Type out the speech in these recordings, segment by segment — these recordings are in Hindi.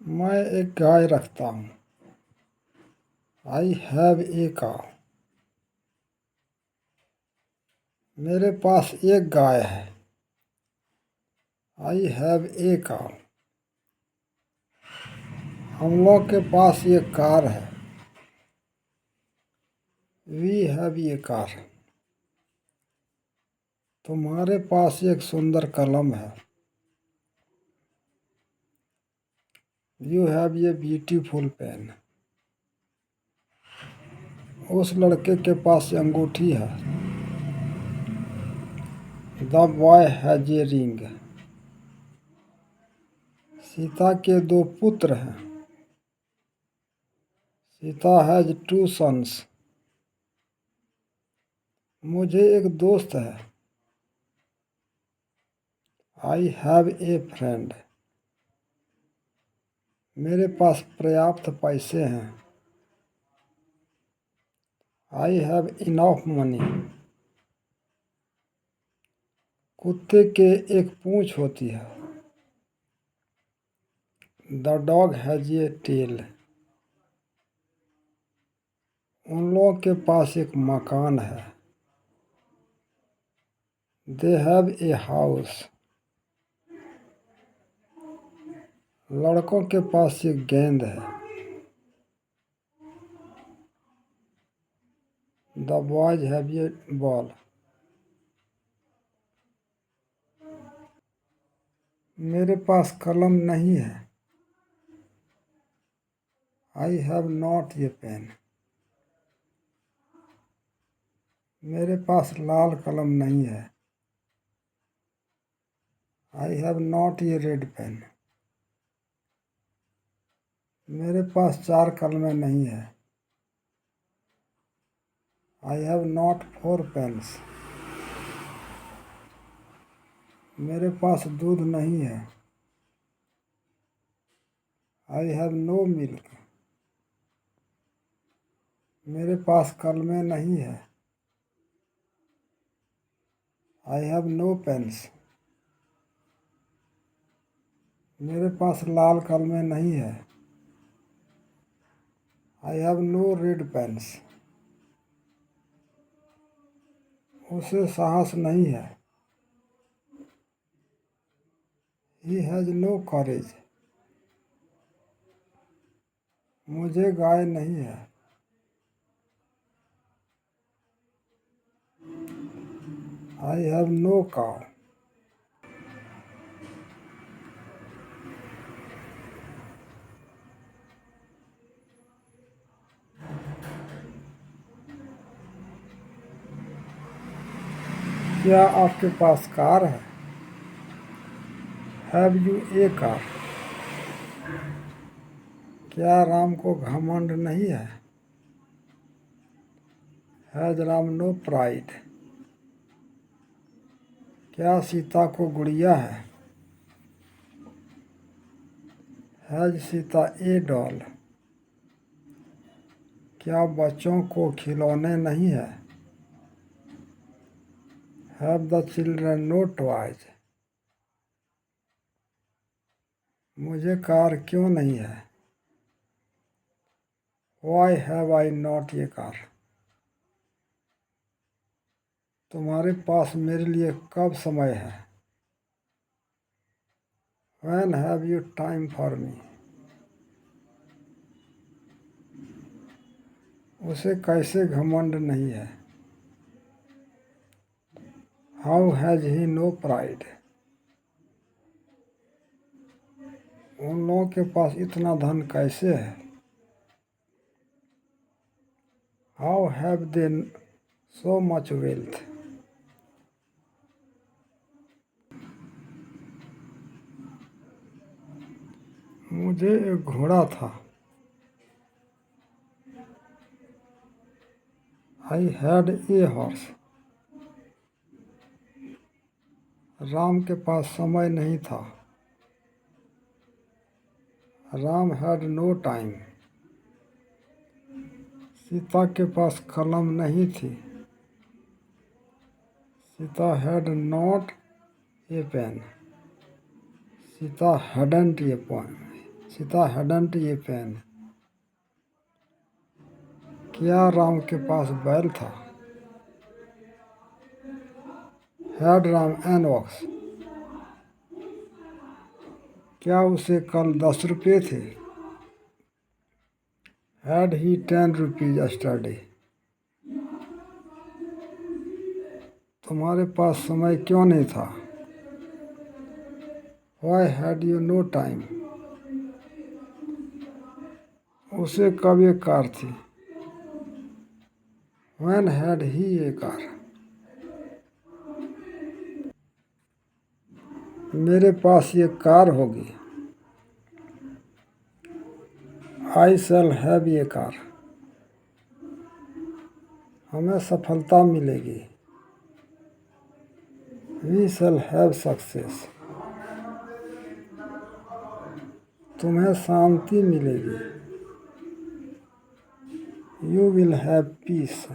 मैं एक गाय रखता हूँ। I have a cow. मेरे पास एक गाय है। I have a cow. हम लोग के पास एक कार है। We have a car. तुम्हारे पास एक सुंदर कलम है। You have a beautiful pen. उस लड़के के पास अंगूठी है। The boy has a ring. Sita के दो पुत्र हैं। Sita has two sons. मुझे एक दोस्त है। I have a friend. मेरे पास पर्याप्त पैसे हैं। I have enough money. कुत्ते के एक पूंछ होती है। The dog has a tail. उन लोगों के पास एक मकान है। They have a house. लड़कों के पास एक गेंद है। The boys have a ball. मेरे पास कलम नहीं है। I have not a pen. मेरे पास लाल कलम नहीं है। I have not a red pen. मेरे पास चार कलमें नहीं है। I have not four pens. मेरे पास दूध नहीं है। I have no milk. मेरे पास कलमें नहीं है। I have no pens. मेरे पास लाल कलमें नहीं है। I have no red pens. उसे साहस नहीं है। He has no courage. मुझे गाय नहीं है। I have no cow. क्या आपके पास कार है? Have you a car. क्या राम को घमंड नहीं है? Has Ram no pride. क्या सीता को गुड़िया है? Has Sita a doll. क्या बच्चों को खिलौने नहीं है? Have the children no toys. मुझे कार क्यों नहीं है? Why have I not a car. तुम्हारे पास मेरे लिए कब समय है? When have you time for me. उसे कैसे घमंड नहीं है? How has he no pride. उन लोगों के पास इतना धन कैसे है? How have they so much wealth. मुझे एक घोड़ा था। I had a horse. Ram के पास समय नहीं था। Ram had no time. Sita के पास कलम नहीं थी। Sita had not a pen. Sita hadn't a pen. Sita hadn't a pen. क्या राम के पास बैल था? Had Ram an ox. क्या उसे कल 10 रुपये थे? Had he 10 rupees yesterday. तुम्हारे पास समय क्यों नहीं था? Why had you no time? उसे कब एक कार थी? When had he a car? मेरे पास ये कार होगी। I shall have ये कार। हमें सफलता मिलेगी। We shall have success। तुम्हें शांति मिलेगी। You will have peace।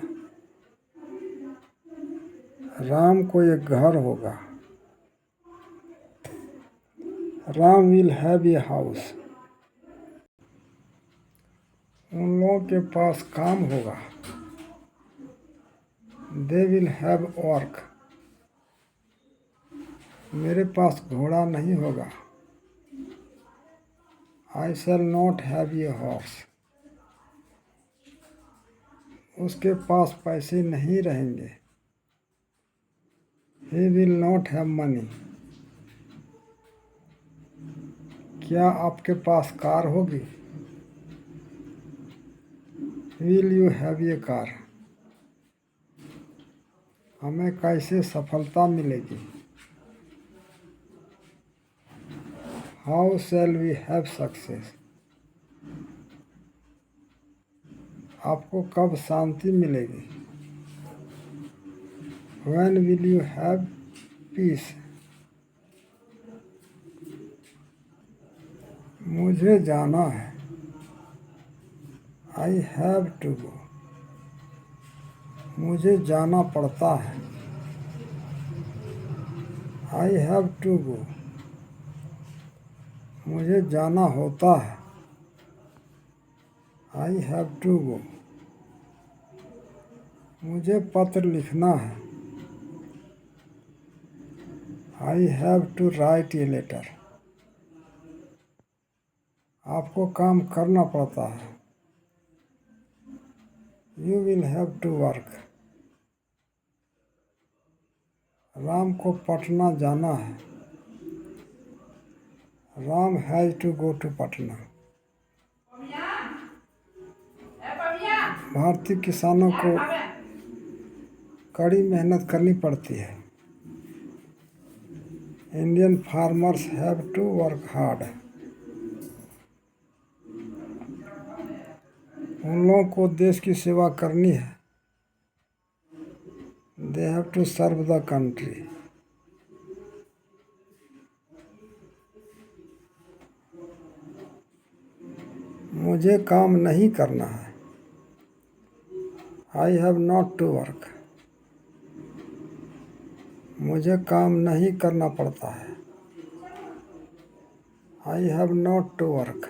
Ram को एक घर होगा। Ram will have a house। उन लोगों के पास काम होगा। They will have work। मेरे पास घोड़ा नहीं होगा। I shall not have a horse। उसके पास पैसे नहीं रहेंगे। He will not have money। क्या आपके पास कार होगी? Will you have a car? हमें कैसे सफलता मिलेगी? How shall we have success? आपको कब शांति मिलेगी? When will you have peace? मुझे जाना है। I have to go। मुझे जाना पड़ता है। I have to go। मुझे जाना होता है। I have to go। मुझे पत्र लिखना है। I have to write a letter। आपको काम करना पड़ता है। You will have to work। Ram को पटना जाना है। Ram has to go to Patna. भारतीय किसानों को कड़ी मेहनत करनी पड़ती है। Indian farmers have to work hard. उन लोगों को देश की सेवा करनी है। They have to serve the country. मुझे काम नहीं करना है। I have not to work. मुझे काम नहीं करना पड़ता है। I have not to work.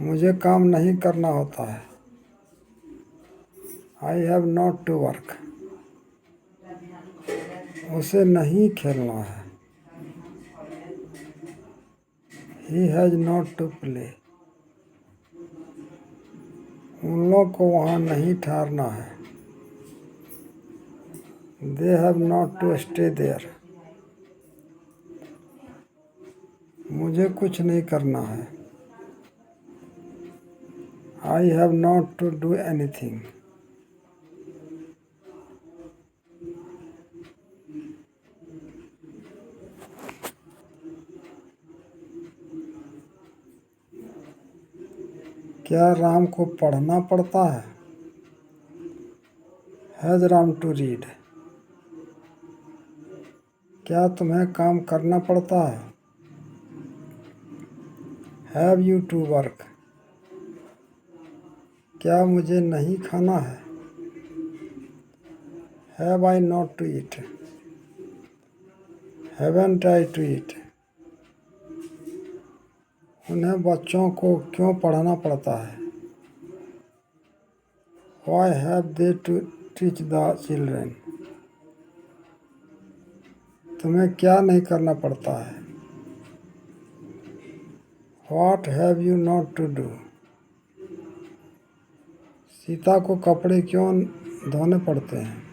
मुझे काम नहीं करना होता है। I have not to work. उसे नहीं खेलना है। He has not to play. उन लोग को वहाँ नहीं ठहरना है। They have not to stay there. मुझे कुछ नहीं करना है। I have not to do anything. क्या राम को पढ़ना पड़ता है? Has Ram to read. क्या तुम्हें काम करना पड़ता है? Have you to work. क्या मुझे नहीं खाना है? Have I not to eat. Haven't I to eat. उन्हें बच्चों को क्यों पढ़ाना पड़ता है? Why have they to teach the children? तुम्हें क्या नहीं करना पड़ता है? What have you not to do? Sita को कपड़े क्यों धोने पड़ते हैं?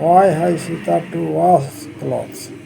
Why has Sita to wash clothes?